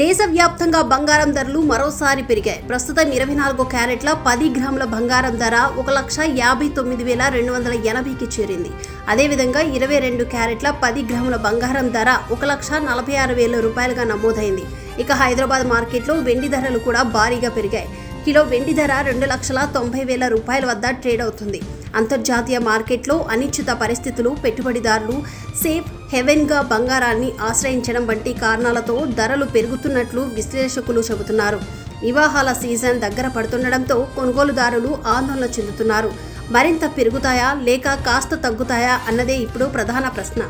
దేశవ్యాప్తంగా బంగారం ధరలు మరోసారి పెరిగాయి. ప్రస్తుతం 24 క్యారెట్ల 10 గ్రాముల బంగారం ధర 1,59,280కి చేరింది. అదేవిధంగా 22 క్యారెట్ల 10 గ్రాముల బంగారం ధర 1,46,000 రూపాయలుగా నమోదైంది. ఇక హైదరాబాద్ మార్కెట్లో వెండి ధరలు కూడా భారీగా పెరిగాయి. కిలో వెండి ధర 2,90,000 రూపాయల వద్ద ట్రేడ్ అవుతుంది. అంతర్జాతీయ మార్కెట్లో అనిశ్చిత పరిస్థితులు, పెట్టుబడిదారులు సేఫ్ హెవెన్గా బంగారాన్ని ఆశ్రయించడం వంటి కారణాలతో ధరలు పెరుగుతున్నట్లు విశ్లేషకులు చెబుతున్నారు. వివాహాల సీజన్ దగ్గర పడుతుండటంతో కొనుగోలుదారులు ఆందోళన చెందుతున్నారు. మరింత పెరుగుతాయా లేక కాస్త తగ్గుతాయా అన్నదే ఇప్పుడు ప్రధాన ప్రశ్న.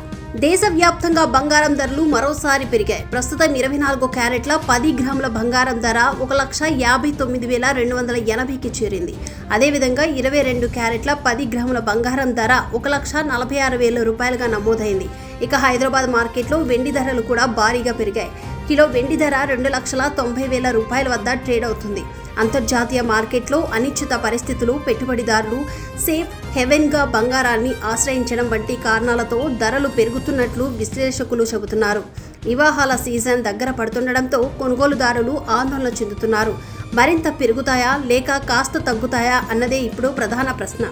దేశవ్యాప్తంగా బంగారం ధరలు మరోసారి పెరిగాయి. ప్రస్తుతం 24 క్యారెట్ల 10 గ్రాముల బంగారం ధర 1,59,280కి చేరింది. అదేవిధంగా 22 క్యారెట్ల 10 గ్రాముల బంగారం ధర 1,46,000 రూపాయలుగా నమోదైంది. ఇక హైదరాబాద్ మార్కెట్లో వెండి ధరలు కూడా భారీగా పెరిగాయి. కిలో వెండి ధర 2,90,000 రూపాయల వద్ద ట్రేడ్ అవుతుంది. అంతర్జాతీయ మార్కెట్లో అనిశ్చిత పరిస్థితులు, పెట్టుబడిదారులు సేఫ్ హెవెన్గా బంగారాన్ని ఆశ్రయించడం వంటి కారణాలతో ధరలు పెరుగుతున్నట్లు విశ్లేషకులు చెబుతున్నారు. వివాహాల సీజన్ దగ్గర పడుతుండటంతో కొనుగోలుదారులు ఆందోళన చెందుతున్నారు. మరింత పెరుగుతాయా లేక కాస్త తగ్గుతాయా అన్నదే ఇప్పుడు ప్రధాన ప్రశ్న.